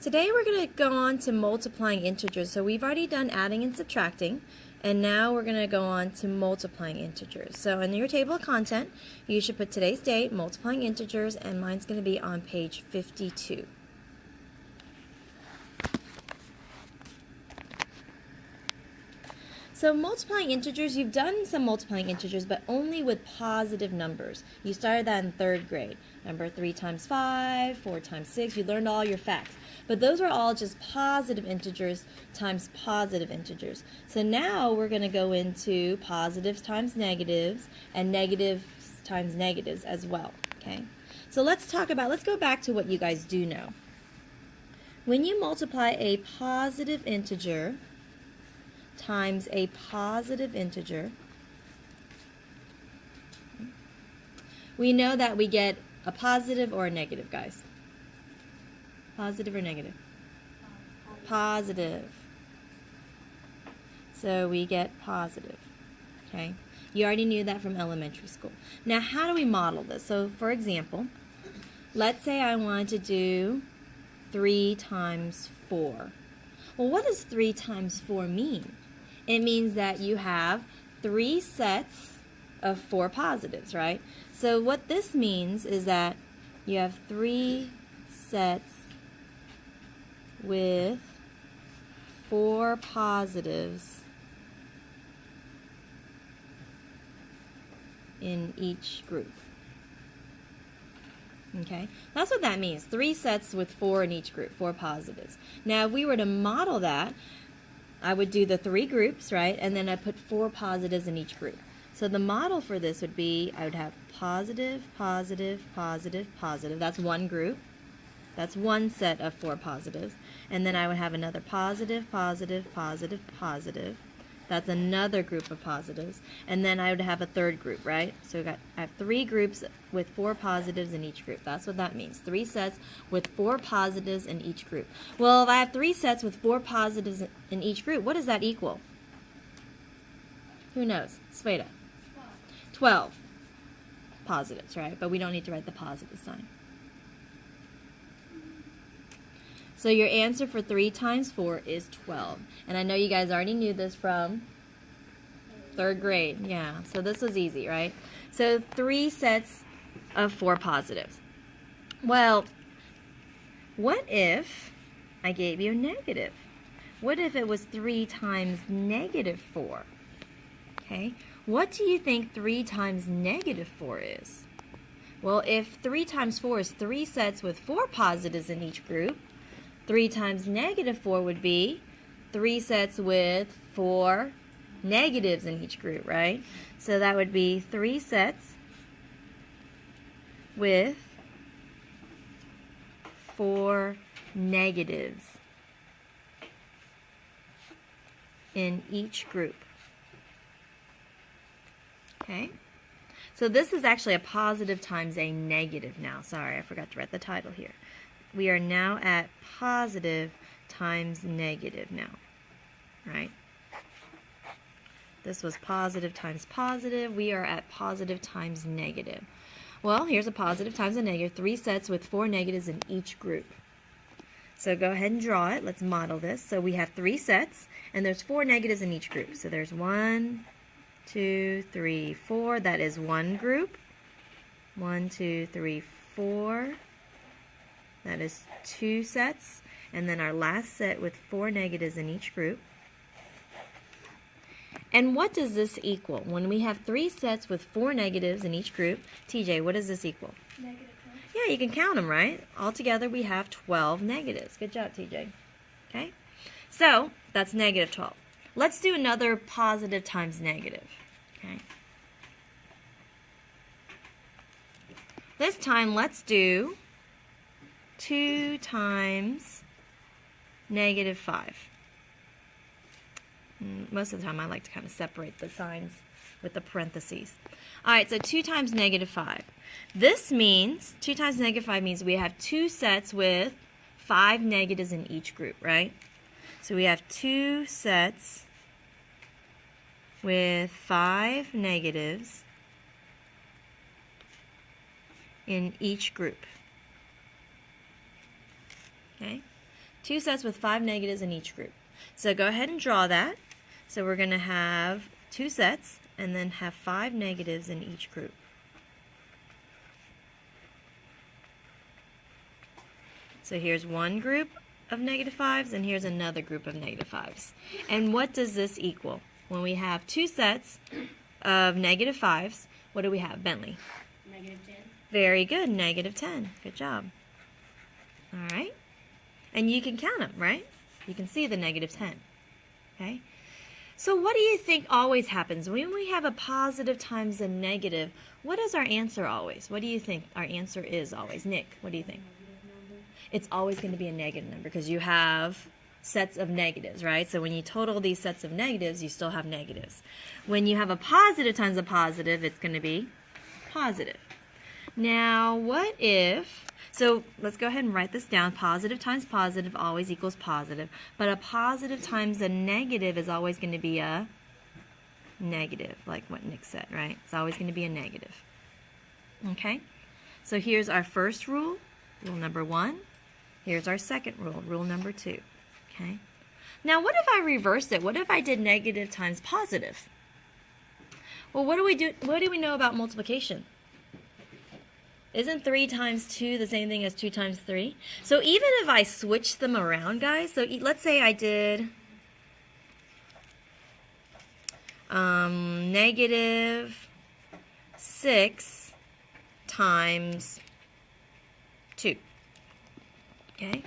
Today we're going to go on to multiplying integers. So we've already done adding and subtracting, and now we're going to go on to multiplying integers. So in your table of content, you should put today's date, multiplying integers, and mine's going to be on page 52. So multiplying integers, you've done some multiplying integers, but only with positive numbers. You started that in 3rd grade. Remember 3 times 5, 4 times 6, you learned all your facts. But those are all just positive integers times positive integers. So now we're going to go into positives times negatives and negatives times negatives as well. Okay. So let's go back to what you guys do know. When you multiply a positive integer times a positive integer, we know that we get a positive or a negative, guys. Positive or negative? Positive. So we get positive. Okay? You already knew that from elementary school. Now, how do we model this? So, for example, let's say I wanted to do 3 times 4. Well, what does 3 times 4 mean? It means that you have 3 sets of 4 positives, right? So what this means is that you have 3 sets with 4 positives in each group. Okay, that's what that means. 3 sets with 4 in each group, 4 positives. Now, if we were to model that, I would do the 3 groups, right? And then I put 4 positives in each group. So the model for this would be, I would have positive, positive, positive, positive. That's one group. That's one set of 4 positives. And then I would have another positive, positive, positive, positive. That's another group of positives. And then I would have a 3rd group, right? So I have 3 groups with 4 positives in each group. That's what that means. 3 sets with 4 positives in each group. Well, if I have 3 sets with 4 positives in each group, what does that equal? Who knows? Sveta. 12 positives, right? But we don't need to write the positive sign. So your answer for 3 times 4 is 12. And I know you guys already knew this from 3rd grade. Yeah, so this was easy, right? So 3 sets of 4 positives. Well, what if I gave you a negative? What if it was 3 times negative 4? Okay, what do you think 3 times negative 4 is? Well, if 3 times 4 is 3 sets with 4 positives in each group, 3 times negative 4 would be 3 sets with 4 negatives in each group, right? So that would be 3 sets with 4 negatives in each group. Okay? So this is actually a positive times a negative now. Sorry, I forgot to write the title here. We are now at positive times negative now, right? This was positive times positive. We are at positive times negative. Well, here's a positive times a negative. 3 sets with 4 negatives in each group. So go ahead and draw it. Let's model this. So we have 3 sets, and there's 4 negatives in each group. So there's 1, 2, 3, 4. That is one group. 1, 2, 3, 4. That is 2 sets. And then our last set with 4 negatives in each group. And what does this equal? When we have 3 sets with 4 negatives in each group, TJ, what does this equal? Negative 12. Yeah, you can count them, right? Altogether, we have 12 negatives. Good job, TJ. Okay? So, that's negative 12. Let's do another positive times negative. Okay? This time, let's do 2 times negative 5. Most of the time I like to kind of separate the signs with the parentheses. Alright, so 2 times negative 5. This means, 2 times negative 5 means we have 2 sets with 5 negatives in each group, right? So we have 2 sets with 5 negatives in each group. Okay? 2 sets with 5 negatives in each group. So go ahead and draw that. So we're going to have 2 sets and then have 5 negatives in each group. So here's one group of negative 5s and here's another group of negative 5s. And what does this equal? When we have 2 sets of negative 5s, what do we have, Bentley? Negative 10. Very good, negative 10. Good job. All right. And you can count them, right? You can see the negative 10. Okay. So what do you think always happens? When we have a positive times a negative, what is our answer always? What do you think our answer is always? Nick, what do you think? It's always going to be a negative number because you have sets of negatives, right? So when you total these sets of negatives, you still have negatives. When you have a positive times a positive, it's going to be positive. Now, what if, so let's go ahead and write this down. Positive times positive always equals positive, but a positive times a negative is always going to be a negative, like what Nick said, right? It's always going to be a negative. Okay? So here's our first rule, rule number 1. Here's our second rule, rule number 2. Okay? Now, what if I reversed it? What if I did negative times positive? Well, what do we do? What do we know about multiplication? Isn't 3 times 2 the same thing as 2 times 3? So even if I switch them around, guys, so let's say I did negative 6 times 2. Okay?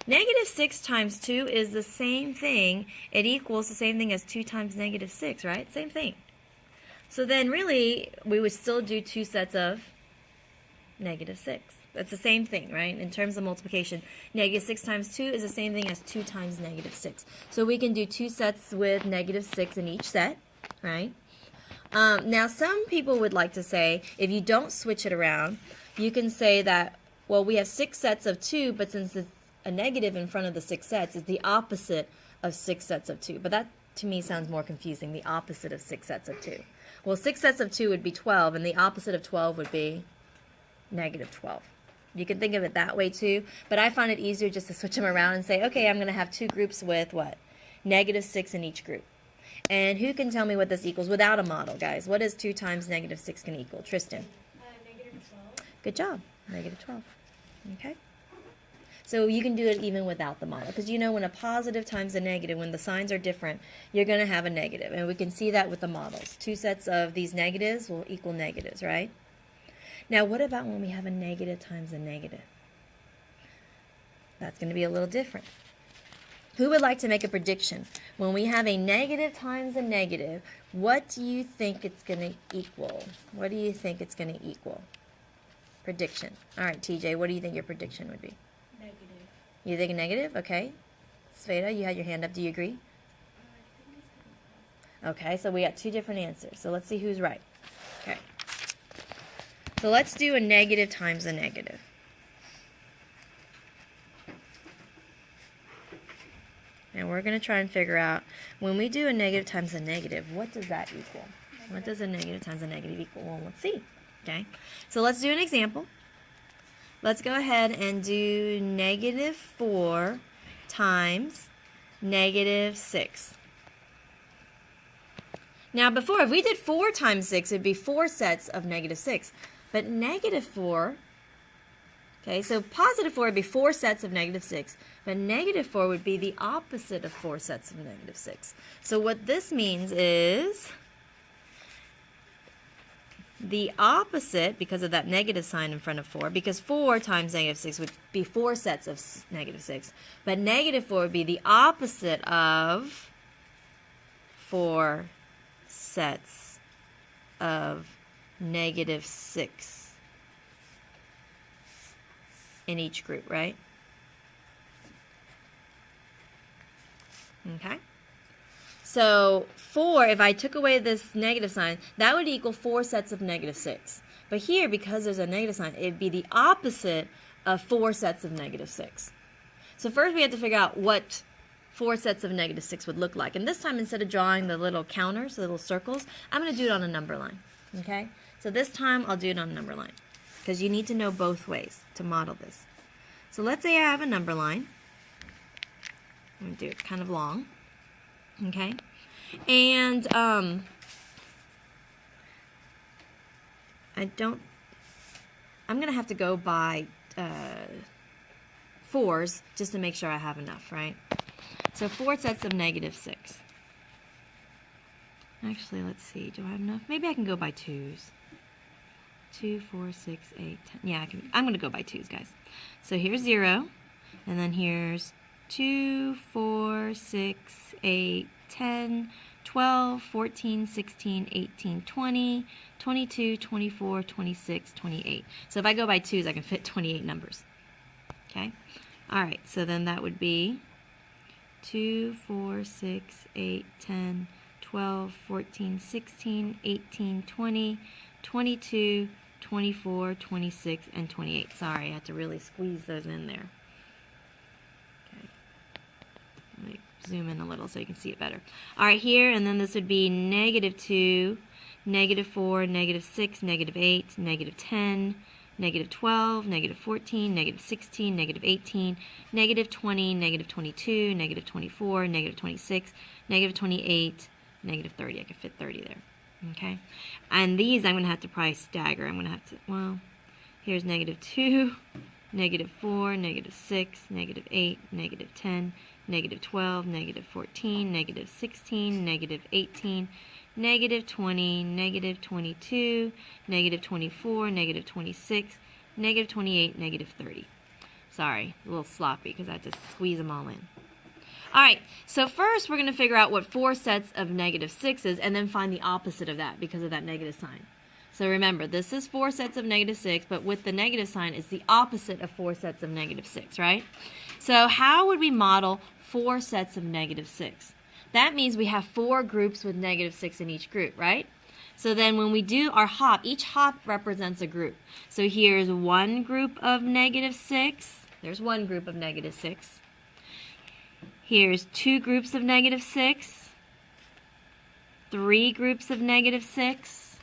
Negative 6 times 2 is the same thing. It equals the same thing as 2 times negative 6, right? Same thing. So then really, we would still do 2 sets of negative 6. That's the same thing, right? In terms of multiplication, negative 6 times 2 is the same thing as 2 times negative 6. So we can do 2 sets with negative 6 in each set, right? Now, some people would like to say, if you don't switch it around, you can say that, well, we have 6 sets of 2, but since it's a negative in front of the 6 sets, it's the opposite of 6 sets of 2. But that, to me, sounds more confusing, the opposite of 6 sets of 2. Well, 6 sets of 2 would be 12, and the opposite of 12 would be negative 12. You can think of it that way, too. But I find it easier just to switch them around and say, okay, I'm going to have 2 groups with what? Negative 6 in each group. And who can tell me what this equals without a model, guys? What is 2 times negative 6 can equal? Tristan? Negative 12. Good job. Negative 12. Okay? So you can do it even without the model. Because you know when a positive times a negative, when the signs are different, you're going to have a negative. And we can see that with the models. 2 sets of these negatives will equal negatives, right? Now, what about when we have a negative times a negative? That's going to be a little different. Who would like to make a prediction? When we have a negative times a negative, what do you think it's going to equal? What do you think it's going to equal? Prediction. All right, TJ, what do you think your prediction would be? Negative. You think a negative? Okay. Sveta, you had your hand up. Do you agree? Okay, so we got 2 different answers. So let's see who's right. Okay. So let's do a negative times a negative. And we're going to try and figure out, when we do a negative times a negative, what does that equal? What does a negative times a negative equal? Well, let's see. Okay, so let's do an example. Let's go ahead and do negative 4 times negative 6. Now before, if we did 4 times 6, it would be 4 sets of negative 6. But negative 4, okay, so positive 4 would be 4 sets of negative 6. But negative 4 would be the opposite of 4 sets of negative 6. So what this means is the opposite, because of that negative sign in front of 4, because 4 times negative 6 would be 4 sets of negative 6. But negative 4 would be the opposite of 4 sets of negative 6 in each group, right? Okay. So 4, if I took away this negative sign, that would equal 4 sets of negative 6. But here, because there's a negative sign, it would be the opposite of 4 sets of negative 6. So first we have to figure out what 4 sets of negative 6 would look like. And this time, instead of drawing the little counters, the little circles, I'm going to do it on a number line. Okay? So this time, I'll do it on a number line, because you need to know both ways to model this. So let's say I have a number line. I'm going to do it kind of long. Okay? And I'm going to have to go by 4s just to make sure I have enough, right? So 4 sets of -6. Actually, let's see. Do I have enough? Maybe I can go by 2s. 2, 4, 6, 8, 10. Yeah, I'm going to go by 2s, guys. So here's 0. And then here's 2, 4, 6, 8, 10, 12, 14, 16, 18, 20, 22, 24, 26, 28. So if I go by 2s, I can fit 28 numbers. Okay? All right, so then that would be 2, 4, 6, 8, 10, 12, 14, 16, 18, 20, 22, 24, 26, and 28. Sorry, I had to really squeeze those in there. Okay. Let me zoom in a little so you can see it better. All right, here, and then this would be -2, -4, -6, -8, -10, -12, -14, -16, -18, -20, -22, -24, -26, -28, -30. I could fit 30 there. Okay? And these I'm going to have to probably stagger. I'm going to have to, well, here's -2, -4, -6, -8, -10, -12, -14, -16, -18, -20, -22, -24, -26, -28, -30. Sorry, a little sloppy because I had to squeeze them all in. All right, so first we're going to figure out what 4 sets of -6 is and then find the opposite of that because of that negative sign. So remember, this is 4 sets of -6, but with the negative sign, it's the opposite of 4 sets of -6, right? So how would we model 4 sets of -6? That means we have 4 groups with -6 in each group, right? So then when we do our hop, each hop represents a group. So here's one group of -6. There's one group of -6. Here's 2 groups of -6. 3 groups of -6.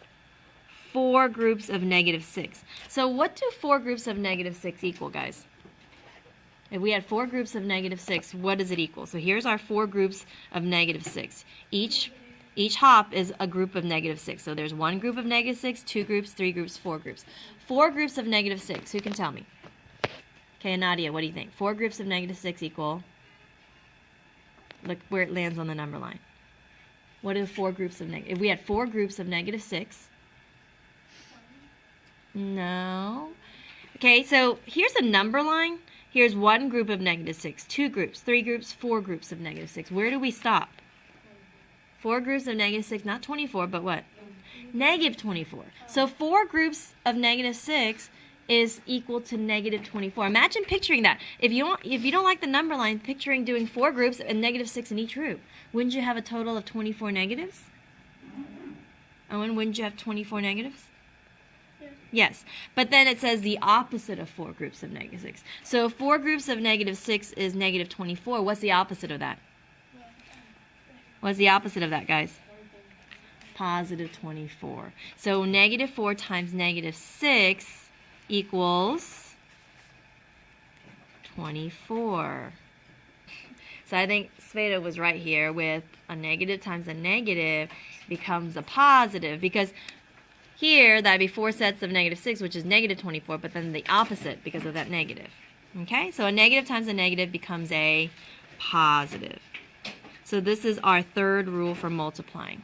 4 groups of -6. So what do 4 groups of -6 equal, guys? If we had 4 groups of -6, what does it equal? So here's our 4 groups of -6. Each hop is a group of -6. So there's one group of -6, 2 groups, 3 groups, 4 groups. 4 groups of -6. Who can tell me? Okay, Nadia, what do you think? 4 groups of -6 equal? Look where it lands on the number line. What are 4 groups of if we had 4 groups of -6? No. Okay, so here's a number line. Here's one group of -6, 2 groups, 3 groups, 4 groups of -6. Where do we stop? 4 groups of -6, not 24, but what? -24. So 4 groups of -6 is equal to -24. Imagine picturing that. If you don't like the number line, picturing doing 4 groups and -6 in each group. Wouldn't you have a total of 24 negatives? Owen, wouldn't you have 24 negatives? Yes, but then it says the opposite of 4 groups of -6. So if 4 groups of -6 is -24, what's the opposite of that? What's the opposite of that, guys? +24. So -4 times -6 equals 24. So I think Sveta was right here with a negative times a negative becomes a positive, because here that'd be 4 sets of -6, which is -24, but then the opposite because of that negative. Okay, so a negative times a negative becomes a positive. So this is our third rule for multiplying.